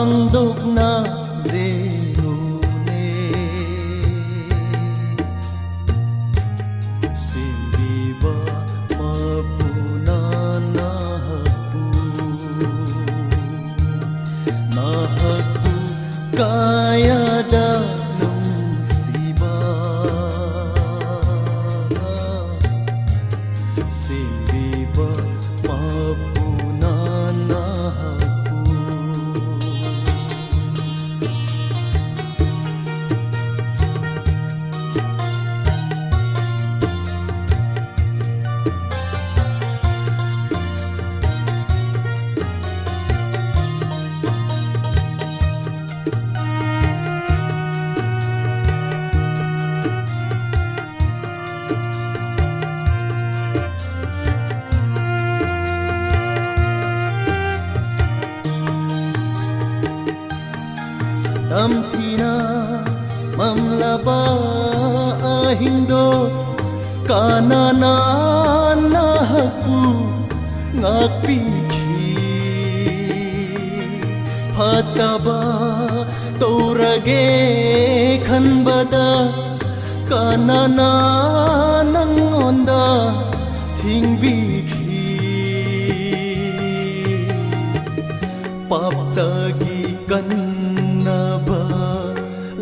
handog na zenune simbiba mapuna nahagpu kaya da nung siba simbiba mapuna Tamtina mamlaba ahindo kanana nahagpu ngakpikhi phataba taurage khanbada kanana nangonda thingbikhi paptagi kan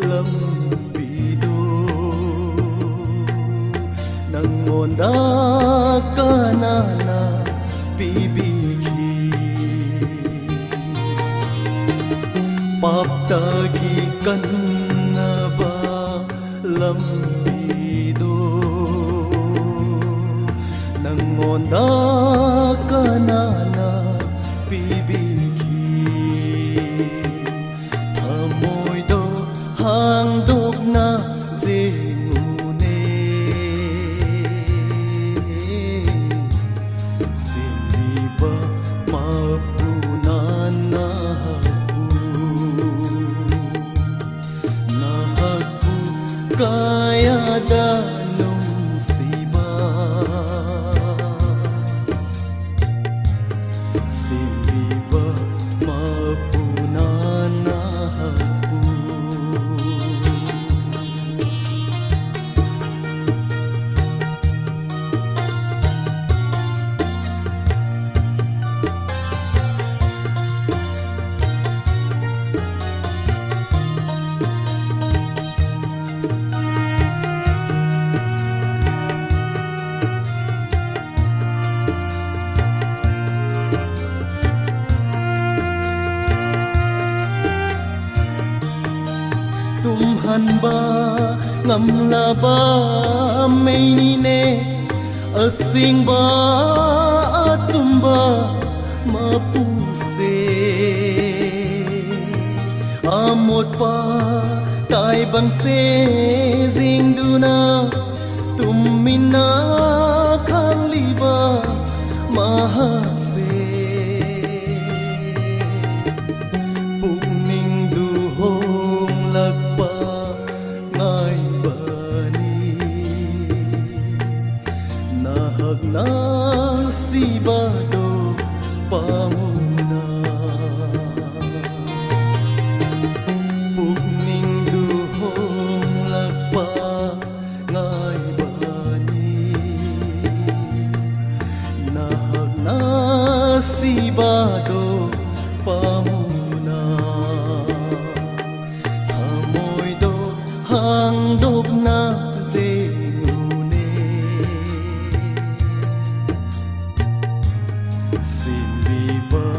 lambido nangonda kanana pibiki paptagi kanaba lambido nangonda kanana pibiki handog na zenune simbiba mapuna nahagpu kaya da nung siba simbiba mapuna tumhanba ngamlaba mainine asingba atumba mapuse amotpa taibang se zingduna tumina khanliba mahase nang sibado pamuna pugning duhong lagpa ngay bani nahag na sibado pamuna amoy do handog na simbiba